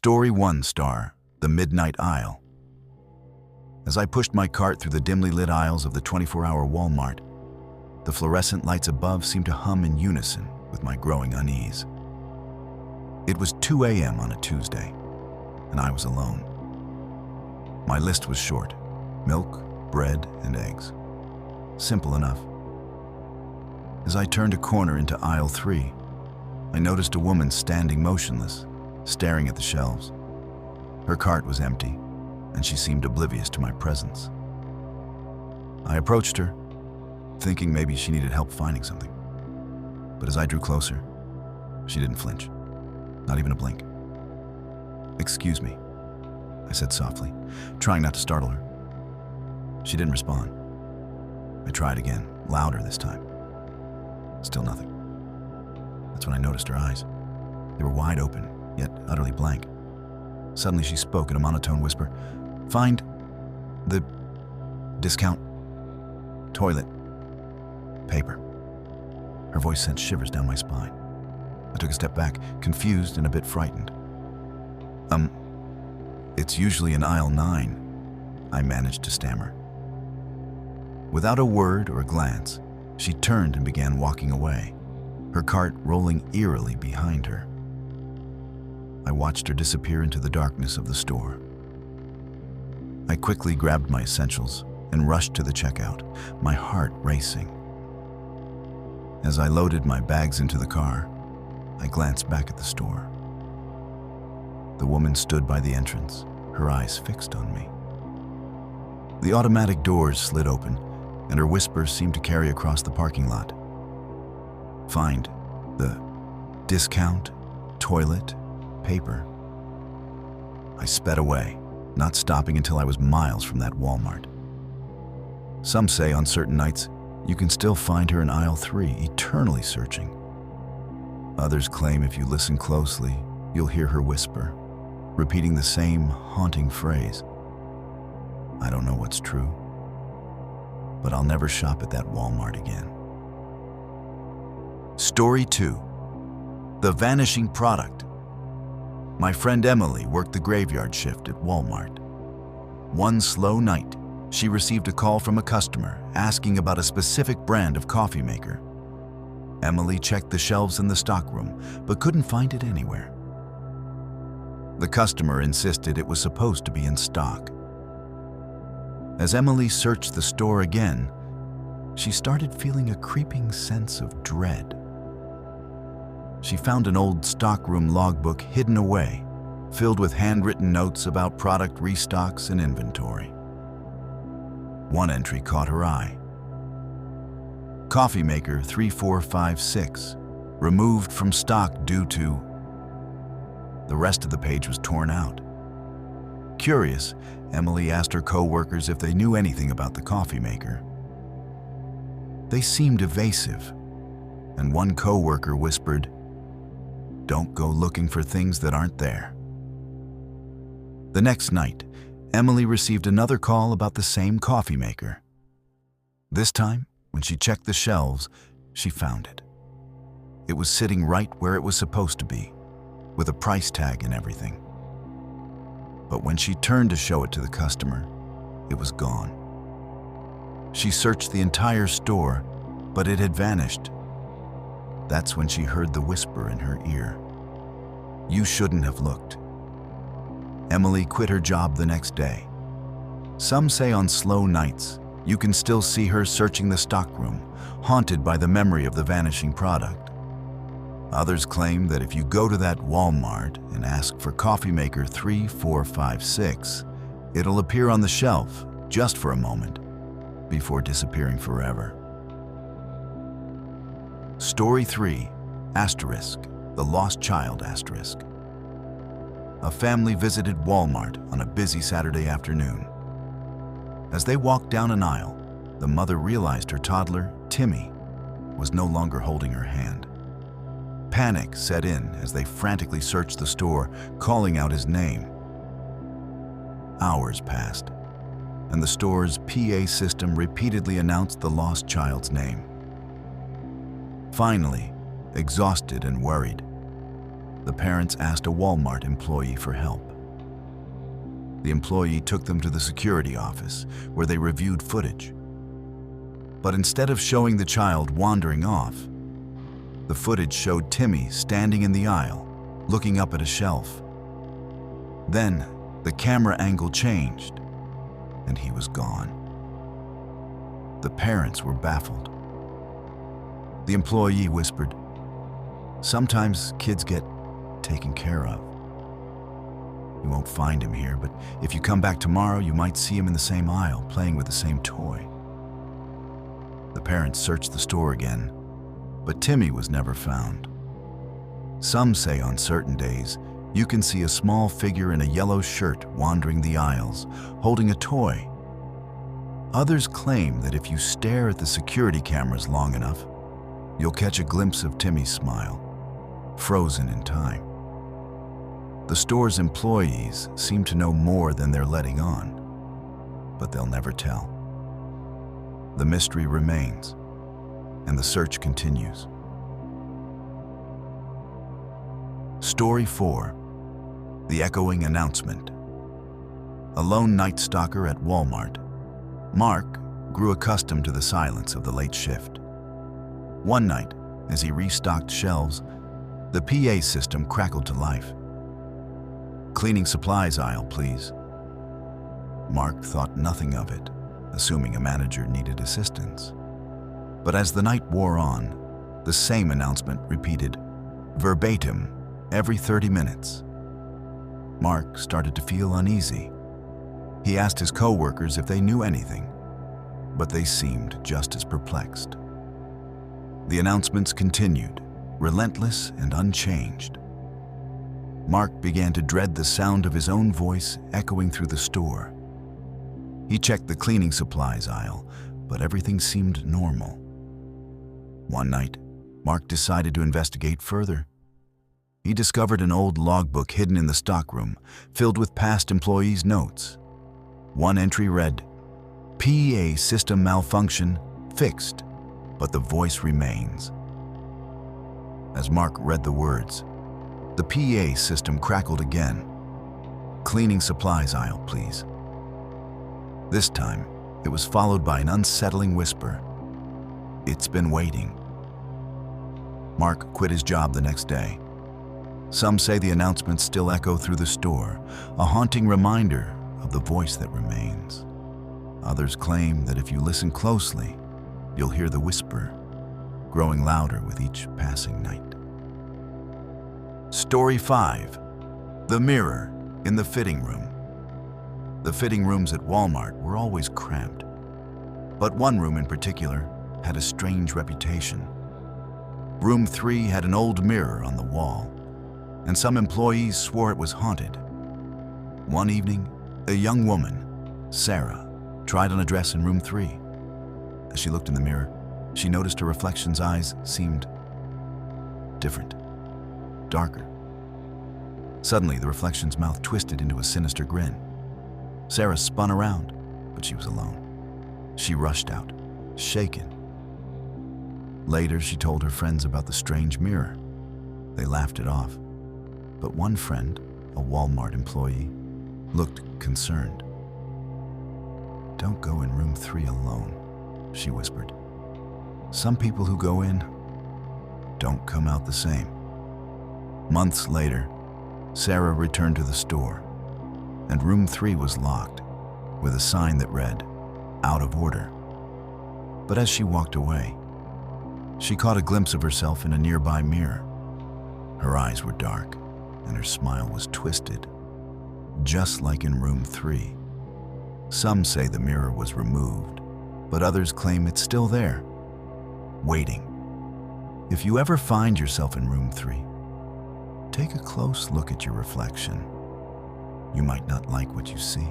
Story 1 star, The Midnight Aisle. As I pushed my cart through the dimly lit aisles of the 24-hour Walmart, the fluorescent lights above seemed to hum in unison with my growing unease. It was 2 a.m. on a Tuesday, and I was alone. My list was short: milk, bread, and eggs. Simple enough. As I turned a corner into aisle 3, I noticed a woman standing motionless, staring at the shelves. Her cart was empty, and she seemed oblivious to my presence. I approached her, thinking maybe she needed help finding something. But as I drew closer, she didn't flinch, not even a blink. "Excuse me," I said softly, trying not to startle her. She didn't respond. I tried again, louder this time. Still nothing. That's when I noticed her eyes. They were wide open, yet utterly blank. Suddenly she spoke in a monotone whisper. "Find the discount toilet paper." Her voice sent shivers down my spine. I took a step back, confused and a bit frightened. It's usually in aisle 9, I managed to stammer. Without a word or a glance, she turned and began walking away, her cart rolling eerily behind her. I watched her disappear into the darkness of the store. I quickly grabbed my essentials and rushed to the checkout, my heart racing. As I loaded my bags into the car, I glanced back at the store. The woman stood by the entrance, her eyes fixed on me. The automatic doors slid open, and her whisper seemed to carry across the parking lot. "Find the discount toilet paper." I sped away, not stopping until I was miles from that Walmart. Some say on certain nights, you can still find her in aisle 3, eternally searching. Others claim if you listen closely, you'll hear her whisper, repeating the same haunting phrase. I don't know what's true, but I'll never shop at that Walmart again. Story 2. The Vanishing Product. My friend Emily worked the graveyard shift at Walmart. One slow night, she received a call from a customer asking about a specific brand of coffee maker. Emily checked the shelves in the stockroom, but couldn't find it anywhere. The customer insisted it was supposed to be in stock. As Emily searched the store again, she started feeling a creeping sense of dread. She found an old stockroom logbook hidden away, filled with handwritten notes about product restocks and inventory. One entry caught her eye. Coffee maker 3456, removed from stock due to... The rest of the page was torn out. Curious, Emily asked her co-workers if they knew anything about the coffee maker. They seemed evasive, and one co-worker whispered, "Don't go looking for things that aren't there." The next night, Emily received another call about the same coffee maker. This time, when she checked the shelves, she found it. It was sitting right where it was supposed to be, with a price tag and everything. But when she turned to show it to the customer, it was gone. She searched the entire store, but it had vanished. That's when she heard the whisper in her ear. "You shouldn't have looked." Emily quit her job the next day. Some say on slow nights, you can still see her searching the stockroom, haunted by the memory of the vanishing product. Others claim that if you go to that Walmart and ask for coffee maker 3456, it'll appear on the shelf just for a moment before disappearing forever. Story 3, asterisk, the lost child asterisk. A family visited Walmart on a busy Saturday afternoon. As they walked down an aisle, the mother realized her toddler, Timmy, was no longer holding her hand. Panic set in as they frantically searched the store, calling out his name. Hours passed, and the store's PA system repeatedly announced the lost child's name. Finally, exhausted and worried, the parents asked a Walmart employee for help. The employee took them to the security office, where they reviewed footage. But instead of showing the child wandering off, the footage showed Timmy standing in the aisle, looking up at a shelf. Then, the camera angle changed, and he was gone. The parents were baffled. The employee whispered, "Sometimes kids get taken care of. You won't find him here, but if you come back tomorrow, you might see him in the same aisle, playing with the same toy." The parents searched the store again, but Timmy was never found. Some say on certain days, you can see a small figure in a yellow shirt wandering the aisles, holding a toy. Others claim that if you stare at the security cameras long enough, you'll catch a glimpse of Timmy's smile, frozen in time. The store's employees seem to know more than they're letting on, but they'll never tell. The mystery remains, and the search continues. Story 4. The Echoing Announcement. A lone night stalker at Walmart, Mark grew accustomed to the silence of the late shift. One night, as he restocked shelves, the PA system crackled to life. "Cleaning supplies aisle, please." Mark thought nothing of it, assuming a manager needed assistance. But as the night wore on, the same announcement repeated verbatim every 30 minutes. Mark started to feel uneasy. He asked his co-workers if they knew anything, but they seemed just as perplexed. The announcements continued, relentless and unchanged. Mark began to dread the sound of his own voice echoing through the store. He checked the cleaning supplies aisle, but everything seemed normal. One night, Mark decided to investigate further. He discovered an old logbook hidden in the stockroom, filled with past employees' notes. One entry read, "PA system malfunction, fixed, but the voice remains." As Mark read the words, the PA system crackled again. "Cleaning supplies aisle, please." This time, it was followed by an unsettling whisper, "It's been waiting." Mark quit his job the next day. Some say the announcements still echo through the store, a haunting reminder of the voice that remains. Others claim that if you listen closely, you'll hear the whisper, growing louder with each passing night. Story 5. The Mirror in the Fitting Room. The fitting rooms at Walmart were always cramped, but one room in particular had a strange reputation. Room 3 had an old mirror on the wall, and some employees swore it was haunted. One evening, a young woman, Sarah, tried on a dress in room 3. As she looked in the mirror, she noticed her reflection's eyes seemed different, darker. Suddenly, the reflection's mouth twisted into a sinister grin. Sarah spun around, but she was alone. She rushed out, shaken. Later, she told her friends about the strange mirror. They laughed it off. But one friend, a Walmart employee, looked concerned. "Don't go in room 3 alone," she whispered. "Some people who go in don't come out the same." Months later, Sarah returned to the store, and room 3 was locked, with a sign that read, "Out of order." But as she walked away, she caught a glimpse of herself in a nearby mirror. Her eyes were dark, and her smile was twisted, just like in room 3. Some say the mirror was removed, but others claim it's still there, waiting. If you ever find yourself in room 3, take a close look at your reflection. You might not like what you see.